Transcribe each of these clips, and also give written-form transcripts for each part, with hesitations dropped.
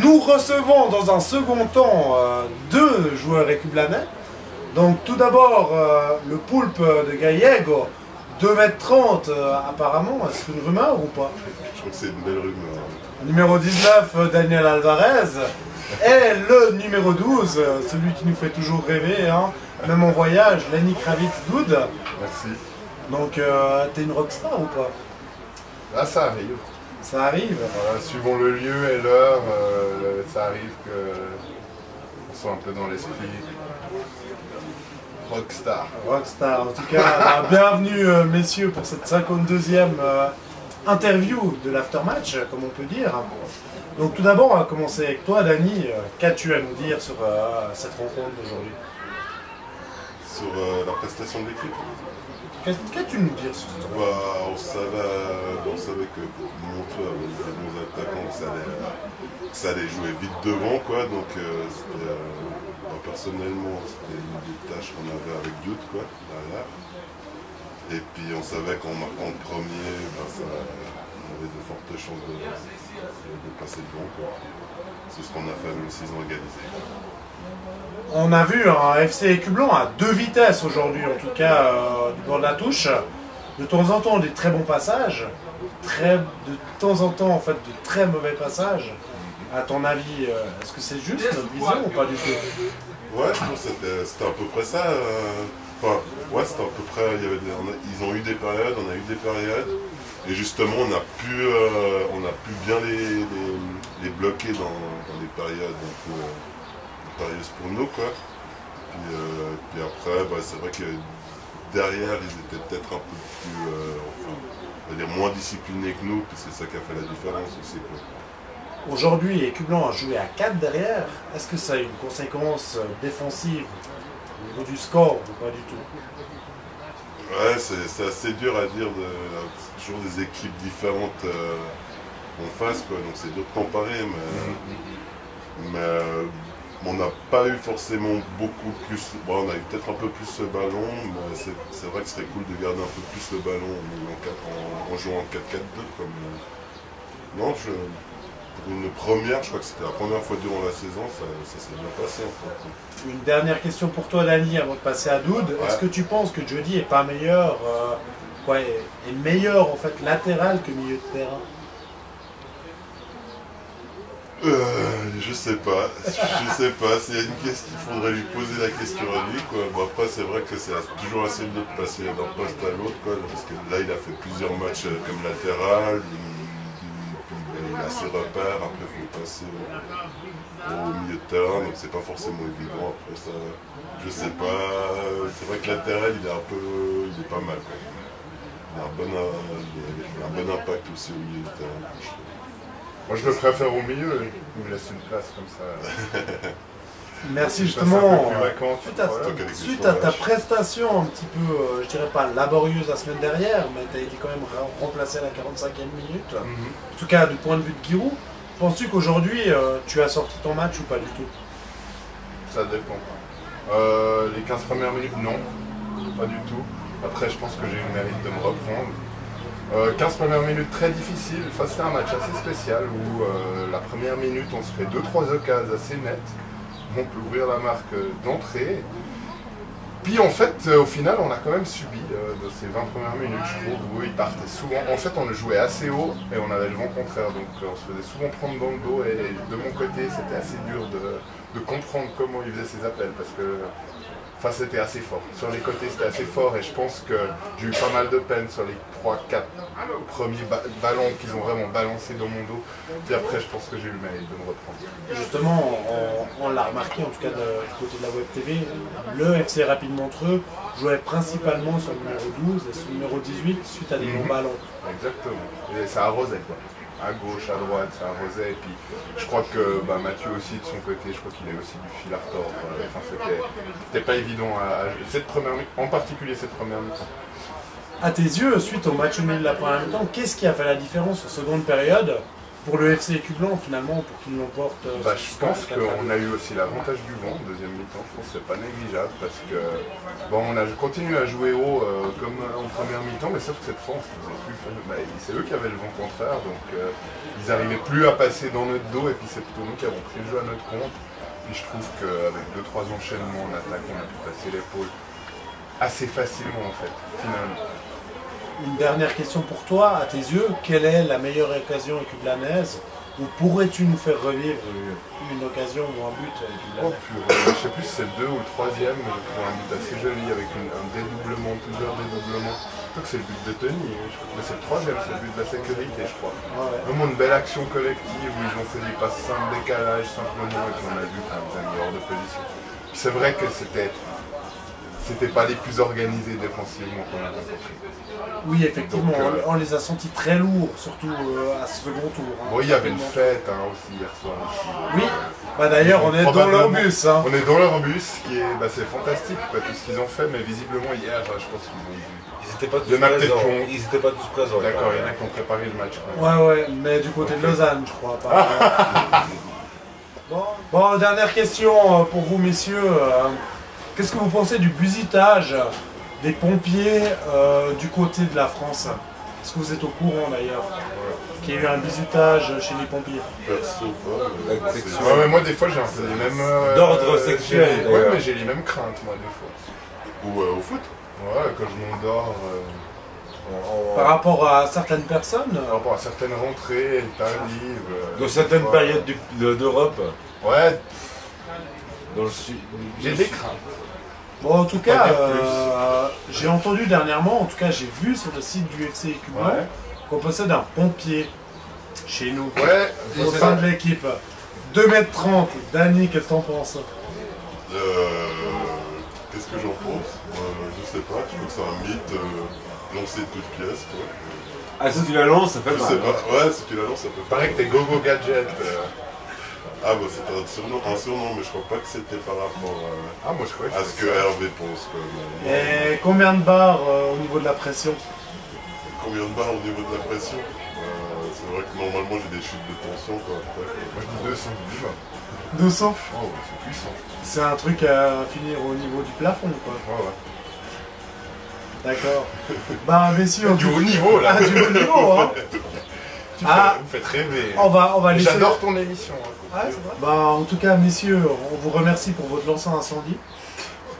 Nous recevons dans un second temps deux joueurs écublanais. Donc tout d'abord le poulpe de Gallego, 2,30 m apparemment, est-ce une rumeur ou pas? Je crois que c'est une belle rumeur. Numéro 19, Daniel Alvarez. Et le numéro 12, celui qui nous fait toujours rêver, hein, même en voyage, Lenny Kravitz Doud. Merci. Donc t'es une rockstar ou pas? Ah, ça arrive. Ça arrive. Voilà, suivant le lieu et l'heure, ça arrive qu'on soit un peu dans l'esprit rockstar. Rockstar, en tout cas, bienvenue messieurs pour cette 52e interview de l'aftermatch, comme on peut dire. Donc tout d'abord, on va commencer avec toi, Dany. Qu'as-tu à nous dire sur cette rencontre d'aujourd'hui? Sur la prestation de l'équipe, Qu'as-tu à nous dire sur cette rencontre? on savait que Montreux avait des bons attaquants, que ça allait jouer vite devant, quoi. Donc personnellement, c'était une des tâches qu'on avait avec Dude, quoi, derrière. Et puis on savait qu'en marquant le premier, on avait de fortes chances de passer devant, quoi. C'est ce qu'on a fait même s'ils ont égalisé. On a vu un FC Écublens à deux vitesses aujourd'hui, en tout cas du bord de la touche. De temps en temps, des très bons passages. De temps en temps, en fait, de très mauvais passages. À ton avis, est-ce que c'est juste notre vision ou pas du tout? Ouais, je pense que c'était à peu près ça. Enfin, ouais, c'était à peu près. Ils ont eu des périodes, on a eu des périodes. Et justement, on a pu bien les bloquer dans des périodes un peu périlleuses pour nous, quoi. Puis après, c'est vrai que derrière, ils étaient peut-être un peu plus, on va dire moins disciplinés que nous, puis c'est ça qui a fait la différence aussi, quoi. Aujourd'hui, Écublens a joué à 4 derrière. Est-ce que ça a une conséquence défensive au niveau du score ou pas du tout? Ouais, c'est assez dur à dire. C'est toujours des équipes différentes en face, quoi. Donc c'est dur de comparer, mais on n'a pas eu forcément beaucoup plus. Bon, on a eu peut-être un peu plus le ballon, mais c'est vrai que ce serait cool de garder un peu plus le ballon en jouant en 4-4-2. Non, pour une première, je crois que c'était la première fois durant la saison, ça s'est bien passé en fait. Une dernière question pour toi, Dany, avant de passer à Doud. Ouais. Est-ce que tu penses que Jody est pas meilleur, est meilleur en fait latéral que milieu de terrain? Je sais pas. S'il y a une question, il faudrait lui poser la question à lui, quoi. Bon, après, c'est vrai que c'est toujours assez dur de passer d'un poste à l'autre, quoi. Parce que là, il a fait plusieurs matchs comme latéral. Il a ses repères, après il faut passer au milieu de terrain, donc c'est pas forcément évident. Après ça, je sais pas. C'est vrai que latéral, il est pas mal, quoi. Il a un bon impact aussi au milieu de terrain. Moi je le préfère au milieu, il me laisse une place comme ça. Merci justement. Suite à ta prestation un petit peu, je dirais pas laborieuse la semaine dernière, mais tu as été quand même remplacé à la 45e minute. En tout cas, du point de vue de Giroud, penses-tu qu'aujourd'hui tu as sorti ton match ou pas du tout? Ça dépend. Les 15 premières minutes, non, pas du tout. Après, je pense que j'ai eu le mérite de me reprendre. 15 premières minutes très difficiles. Enfin, c'était un match assez spécial où la première minute, on se fait 2-3 occasions assez nettes. On peut ouvrir la marque d'entrée. Puis en fait, au final, on a quand même subi de ces 20 premières minutes, je trouve, où ils partaient souvent. En fait, on jouait assez haut et on avait le vent contraire, donc on se faisait souvent prendre dans le dos. Et de mon côté, c'était assez dur de comprendre comment ils faisaient ces appels, parce que c'était assez fort. Sur les côtés, c'était assez fort et je pense que j'ai eu pas mal de peine sur les 3-4 premiers ballons qu'ils ont vraiment balancé dans mon dos. Puis après, je pense que j'ai eu le mérite de me reprendre. Justement, on l'a remarqué, en tout cas du côté de la Web TV, le FC Rapide Montreux jouait principalement sur le numéro 12 et sur le numéro 18 suite à des longs ballons. Exactement. Et ça arrosait, quoi. À gauche, à droite, ça arrosait. Et puis je crois que Mathieu aussi, de son côté, je crois qu'il a aussi du fil à retordre. Enfin, c'était pas évident cette première mi-temps, en particulier cette première mi-temps. À tes yeux, suite au match nul de la première mi-temps, qu'est-ce qui a fait la différence en seconde période pour le FC Écublanc finalement, pour qu'il l'emporte. Je pense qu'on a eu aussi l'avantage du vent, deuxième mi-temps, je pense que c'est pas négligeable parce que bon, on a continué à jouer haut comme en première mi-temps, mais sauf que cette fois c'est eux qui avaient le vent contraire, donc ils n'arrivaient plus à passer dans notre dos et puis c'est plutôt nous qui avons pris le jeu à notre compte. Puis je trouve qu'avec 2-3 enchaînements en attaque, on a pu passer l'épaule assez facilement en fait, finalement. Une dernière question pour toi, à tes yeux, quelle est la meilleure occasion écublanaise? Ou pourrais-tu nous faire revivre une occasion ou un but écublanais? Je sais plus si c'est le 2 ou le 3e, mais je trouve un but assez joli avec un dédoublement, plusieurs dédoublements. Je crois que c'est le but de Tony, mais c'est le 3e, c'est le but de la sécurité, je crois. Ouais. Vraiment une belle action collective où ils ont fait des passes simples, décalage simplement, et puis on a vu qu'on a mis hors de position. Puis c'est vrai que c'était pas les plus organisés défensivement qu'on a rencontrés. Oui, effectivement, Donc, on les a sentis très lourds, surtout à ce second tour. Bon, il y avait une fête aussi hier soir. Oui, d'ailleurs on est dans leur bus. Hein. On est dans leur bus, qui est, c'est fantastique quoi, tout ce qu'ils ont fait, mais visiblement hier, je pense qu'ils ont vu. Ils n'étaient pas tous présents. Ils n'étaient pas tous présents. D'accord, il y en a qui ont préparé le match. Quoi. Ouais, mais du côté de Lausanne, je crois. Bon, dernière question pour vous, messieurs. Qu'est-ce que vous pensez du busitage des pompiers du côté de la France? Est-ce que vous êtes au courant d'ailleurs qu'il y a eu un bisutage chez les pompiers? Perso pas. Mais moi des fois j'ai un peu les mêmes... D'ordre sexuel. Ouais, mais j'ai les mêmes craintes moi des fois. Ou au foot. Ouais, quand je m'endors... Par rapport à certaines personnes? Par rapport à certaines rentrées tardives... Dans certaines périodes d'Europe. Ouais. Dans le sud. J'ai des craintes. Bon, en tout cas, j'ai entendu dernièrement, en tout cas j'ai vu sur le site du FC Écublanc qu'on possède un pompier chez nous, au sein de l'équipe. 2,30 m. Dany, qu'est-ce que t'en penses? Qu'est-ce que j'en pense? Je sais pas, je trouve que c'est un mythe lancé de toutes pièces. Quoi. Ah, si tu la lances, ça fait Je mal. sais pas, ouais, si tu la lances, ça peut Il paraît que t'es gogo gadget. Ah bah c'était un surnom, mais je crois pas que c'était par rapport moi, je croyais à ce que Hervé pense. Quoi. Et combien de barres au niveau de la pression? Combien de barres au niveau de la pression? C'est vrai que normalement j'ai des chutes de tension. Quoi. Moi je dis 200 minimum. 200? Oh, c'est puissant. C'est un truc à finir au niveau du plafond, quoi. Ouais. D'accord. Messieurs... Du haut niveau, là. Du haut niveau, hein. Vous me faites rêver. On va laisser... J'adore ton émission. Ah, c'est vrai. En tout cas, messieurs, on vous remercie pour votre lancement incendie.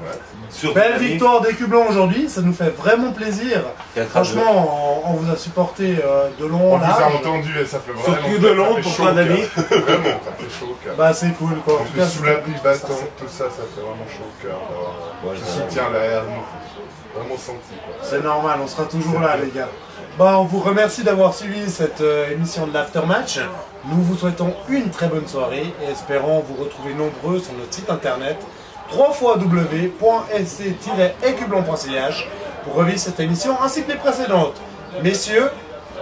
Ouais. Belle victoire d'Écublanc aujourd'hui, ça nous fait vraiment plaisir. Franchement, on vous a supporté de long en large. On vous a entendu et ça fait vraiment... Surtout de long, pourquoi Dany? Vraiment, ça fait chaud au cœur. C'est cool quoi. En plus, sous la pluie battante, tout ça, ça fait vraiment chaud au cœur. Je soutiens la R, vraiment senti. C'est normal, on sera toujours là les gars. On vous remercie d'avoir suivi cette émission de l'Aftermatch. Nous vous souhaitons une très bonne soirée et espérons vous retrouver nombreux sur notre site internet www.sc-écublanc.ch pour revivre cette émission ainsi que les précédentes. Messieurs,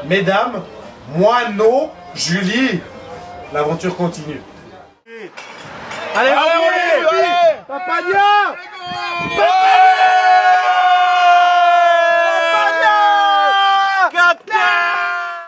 mesdames, moineaux, Julie, l'aventure continue. Allez, Papagna!